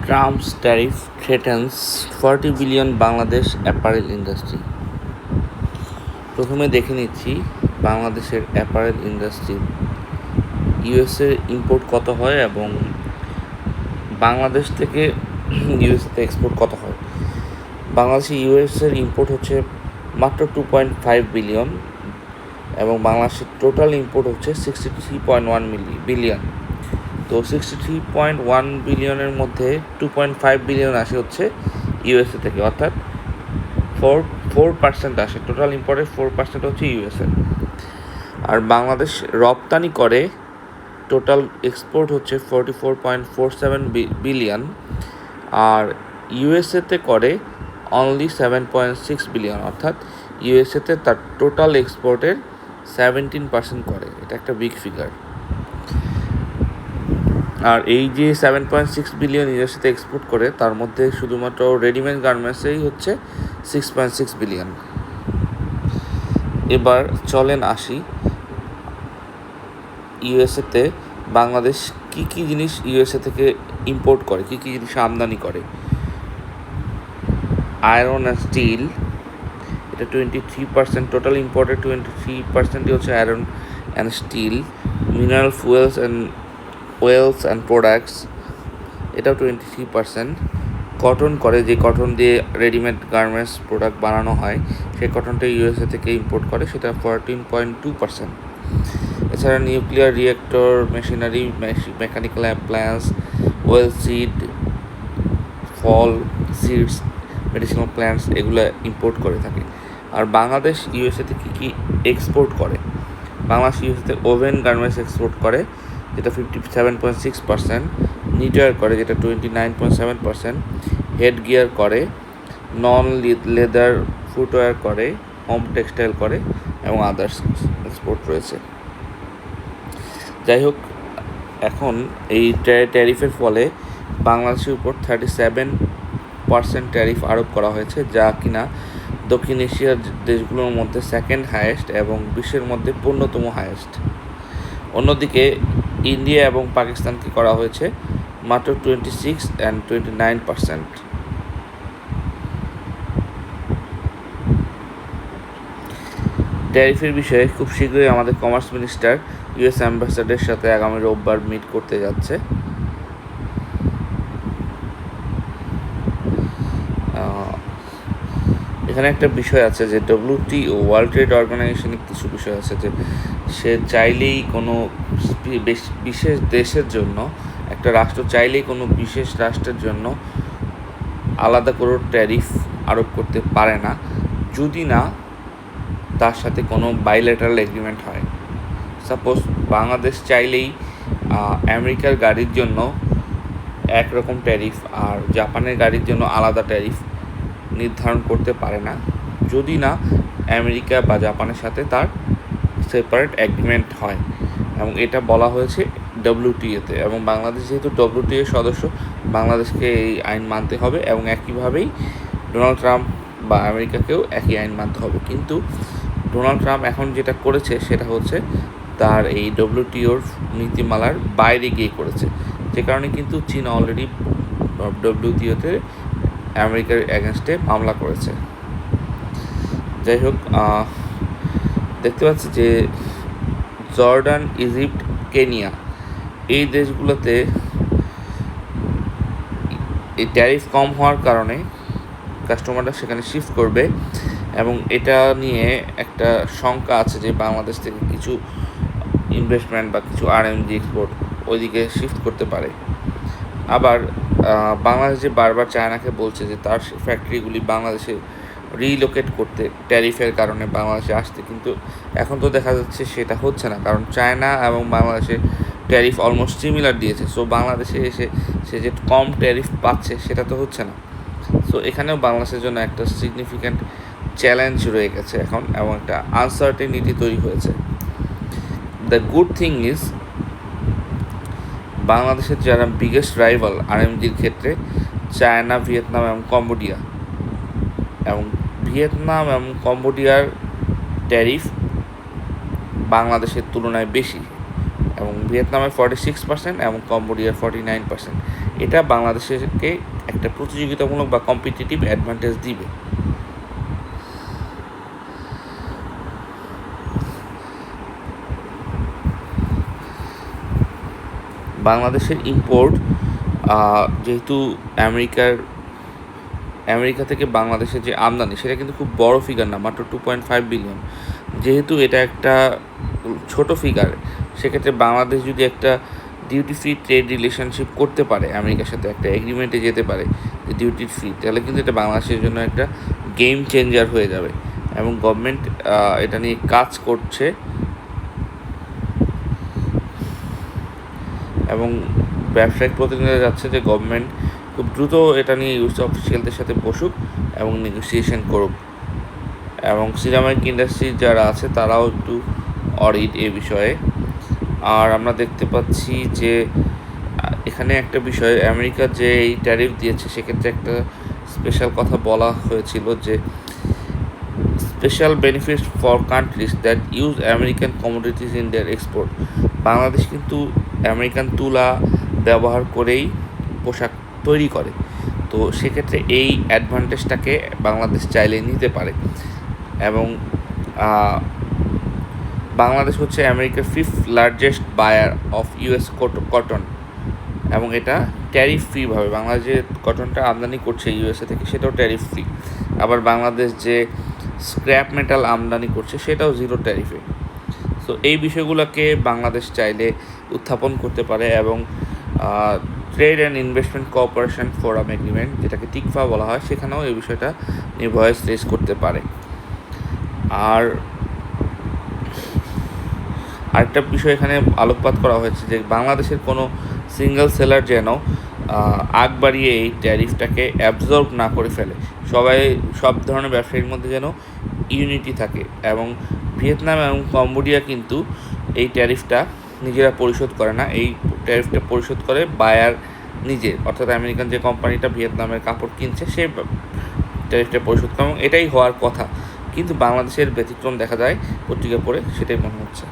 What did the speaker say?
Trump's tariff threatens 40 billion Bangladesh apparel industry. প্রথমে দেখে নিচ্ছি বাংলাদেশের অ্যাপারেল ইন্ডাস্ট্রি ইউএসএ ইম্পোর্ট কত হয় এবং বাংলাদেশ থেকে ইউএসএতে এক্সপোর্ট কত হয়। বাংলাদেশে ইউএসএর ইম্পোর্ট হচ্ছে মাত্র 2.5 বিলিয়ন এবং বাংলাদেশের টোটাল ইম্পোর্ট হচ্ছে 63.1 বিলিয়ন। তো 63.1 বিলিয়নের মধ্যে 2.5 বিলিয়ন আসে হচ্ছে ইউএসএ থেকে, অর্থাৎ 4% আসে। টোটাল ইম্পোর্টের 4% হচ্ছে ইউএসএ। আর বাংলাদেশ রপ্তানি করে, টোটাল এক্সপোর্ট হচ্ছে 44.47 বিলিয়ন, আর ইউএসএতে করে অনলি 7.6 বিলিয়ন, অর্থাৎ ইউএসএতে তার টোটাল এক্সপোর্টের 17% করে। এটা একটা বিগ ফিগার। আর এই যে 7.6 বিলিয়ন ইউএসএতে এক্সপোর্ট করে, তার মধ্যে শুধুমাত্র রেডিমেড গার্মেন্টসেই হচ্ছে 6.6 বিলিয়ন। এবার চলেন আসি ইউএসএতে বাংলাদেশ কী কী জিনিস ইউএসএ থেকে ইম্পোর্ট করে, কী কী জিনিস আমদানি করে। আয়রন অ্যান্ড স্টিল, এটা 23%, টোটাল ইম্পোর্টের 23%ই হচ্ছে iron and steel. Mineral fuels and oils and products, এটাও 23%। কটন করে, যে কটন দিয়ে রেডিমেড গার্মেন্টস প্রোডাক্ট বানানো হয়, সেই কটনটা ইউএসএ থেকে ইম্পোর্ট করে, সেটা 14.2%। এছাড়া nuclear reactor, machinery, mechanical appliance, oil seed, ফল সিডস, মেডিসিনাল প্ল্যান্টস, এগুলো ইম্পোর্ট করে থাকে। আর বাংলাদেশ ইউএসএতে কী কী এক্সপোর্ট করে। বাংলাদেশ ইউএসএতে ওভেন গার্মেন্টস এক্সপোর্ট করে, যেটা 57.6%। নিটওয়্যার করে, যেটা 29.7%। হেড গিয়ার করে, নন লেদার ফুটওয়্যার করে, হোম টেক্সটাইল করে এবং আদার্স এক্সপোর্ট রয়েছে। যাই হোক, এখন এই ট্যারিফের ফলে বাংলাদেশের উপর 37% ট্যারিফ আরোপ করা হয়েছে, যা কিনা দক্ষিণ এশিয়ার দেশগুলোর মধ্যে সেকেন্ড হাইয়েস্ট এবং বিশ্বের মধ্যে 15তম হাইয়েস্ট। অন্যদিকে ইন্ডিয়া এবং পাকিস্তানকে করা হয়েছে মাত্র 26 and 29%। ট্যারিফের বিষয়ে খুব শীঘ্রই আমাদের কমার্স মিনিস্টার ইউএস অ্যাম্বাসাডারের সাথে আগামী রোববার মিট করতে যাচ্ছে। এখানে একটা বিষয় আছে যে WTO ওয়ার্ল্ড ট্রেড অর্গানাইজেশনের কিছু বিষয় আছে যে সে চাইলেই কোনো বিশেষ দেশের জন্য, একটা রাষ্ট্র চাইলেই কোনো বিশেষ রাষ্ট্রের জন্য আলাদা করে ট্যারিফ আরোপ করতে পারে না, যদি না তার সাথে কোনো বাইলেটারাল এগ্রিমেন্ট হয়। সাপোজ বাংলাদেশ চাইলেই আমেরিকার গাড়ির জন্য একরকম ট্যারিফ আর জাপানের গাড়ির জন্য আলাদা ট্যারিফ নির্ধারণ করতে পারে না, যদি না আমেরিকা বা জাপানের সাথে তার সেপারেট এগ্রিমেন্ট হয়। এবং এটা বলা হয়েছে WTO-তে, এবং বাংলাদেশ যেহেতু WTO সদস্য, বাংলাদেশকে এই আইন মানতে হবে এবং একইভাবেই ডোনাল্ড ট্রাম্প বা আমেরিকাকেও একই আইন মানতে হবে। কিন্তু ডোনাল্ড ট্রাম্প এখন যেটা করেছে সেটা হচ্ছে তার এই WTO-র নীতিমালার বাইরে গিয়ে করেছে, যে কারণে কিন্তু চীন অলরেডি WTO-তে আমেরিকার এগেনস্টে মামলা করেছে। যাই হোক, দেখতে পাচ্ছি যে জর্ডান, ইজিপ্ট, কেনিয়া, এই দেশগুলোতে এই ট্যারিফ কম হওয়ার কারণে কাস্টমাররা সেখানে শিফট করবে, এবং এটা নিয়ে একটা শঙ্কা আছে যে বাংলাদেশ থেকে কিছু ইনভেস্টমেন্ট বা কিছু RMG এক্সপোর্ট ওইদিকে শিফট করতে পারে। আবার বাংলাদেশ যে বারবার চায়নাকে বলছে যে তার ফ্যাক্টরিগুলি বাংলাদেশে রিলোকেট করতে ট্যারিফের কারণে বাংলাদেশে আসতে, কিন্তু এখন তো দেখা যাচ্ছে সেটা হচ্ছে না, কারণ চায়না এবং বাংলাদেশে ট্যারিফ অলমোস্ট সিমিলার দিয়েছে। সো বাংলাদেশে এসে সে যে কম ট্যারিফ পাচ্ছে সেটা তো হচ্ছে না। সো এখানেও বাংলাদেশের জন্য একটা সিগনিফিক্যান্ট চ্যালেঞ্জ রয়ে গেছে এখন, এবং একটা আনসার্টেনিটি তৈরি হয়েছে। দ্য গুড থিং ইজ, বাংলাদেশের যারা বিগেস্ট রাইভাল RMGর ক্ষেত্রে চায়না, ভিয়েতনাম এবং কম্বোডিয়া, এবং ভিয়েতনাম এবং কম্বোডিয়ার ট্যারিফ বাংলাদেশের তুলনায় বেশি, এবং ভিয়েতনামের 46% এবং কম্বোডিয়ার 49%। এটা বাংলাদেশকে একটা প্রতিযোগিতামূলক বা কম্পিটিটিভ অ্যাডভান্টেজ দিবে। বাংলাদেশের ইম্পোর্ট যেহেতু আমেরিকা থেকে বাংলাদেশের যে আমদানি সেটা কিন্তু খুব বড় ফিগার না, মাত্র 2.5 বিলিয়ন। যেহেতু এটা একটা ছোট ফিগার, সেক্ষেত্রে বাংলাদেশ যদি একটা ডিউটি ফ্রি ট্রেড রিলেশনশিপ করতে পারে, আমেরিকার সাথে একটা এগ্রিমেন্টে যেতে পারে যে ডিউটি ফ্রি, তাহলে কিন্তু এটা বাংলাদেশের জন্য একটা গেম চেঞ্জার হয়ে যাবে। এবং গভর্নমেন্ট এটা নিয়ে কাজ করছে এবং ব্যবসায়িক প্রতিনিধিরা যাচ্ছে যে গভর্নমেন্ট খুব দ্রুত এটা নিয়ে ইউএস অফিসিয়ালদের সাথে বসুক এবং নেগোসিয়েশন করুক। এবং সিরামিক ইন্ডাস্ট্রি যারা আছে তারাও একটু অডিট এ বিষয়ে। আর আমরা দেখতে পাচ্ছি যে এখানে একটা বিষয়, আমেরিকা যে এই ট্যারিফ দিয়েছে সেক্ষেত্রে একটা স্পেশাল কথা বলা হয়েছিল যে special benefits for countries that use American commodities in their export. Bangladesh কিন্তু আমেরিকান তুলা ব্যবহার করেই পোশাক তৈরি করে, তো সেক্ষেত্রে এই অ্যাডভান্টেজটাকে বাংলাদেশ চাইলে নিতে পারে। এবং বাংলাদেশ হচ্ছে আমেরিকার 5th largest buyer of US cotton, এবং এটা ট্যারিফ ফ্রিভাবে বাংলাদেশ যে কটনটা আমদানি করছে ইউএসএ থেকে সেটাও ট্যারিফ ফ্রি। আবার বাংলাদেশ যে স্ক্র্যাপ মেটাল আমদানি করছে সেটাও জিরো ট্যারিফে। সো এই বিষয়গুলোকে বাংলাদেশ চাইলে উত্থাপন করতে পারে এবং trade and investment cooperation forum agreement, যেটাকে টিকফা বলা হয়, সেখানেও এই বিষয়টা নিয়ে ভয়েস রেজ করতে পারে। আর আরেকটা বিষয় এখানে আলোকপাত করা হয়েছে যে বাংলাদেশের কোনো সিঙ্গেল সেলার যেন আগ বাড়িয়ে এই ট্যারিফটাকে অ্যাবজর্ব না করে ফেলে। সব ধরনের ব্যবসায়ীর মধ্যে যেন ইউনিটি থাকে। এবং ভিয়েতনাম এবং কম্বোডিয়া কিন্তু এই ট্যারিফটা নিজেরা পরিশোধ করে না, এই ট্যারিফটা পরিশোধ করে বায়ার নিজে, অর্থাৎ আমেরিকান যে কোম্পানিটা ভিয়েতনামের কাপড় কিনছে সে ট্যারিফটা পরিশোধ করে, এবং এটাই হওয়ার কথা। কিন্তু বাংলাদেশের ব্যতিক্রম দেখা যায় পত্রিকা পড়ে, সেটাই মনে হচ্ছে।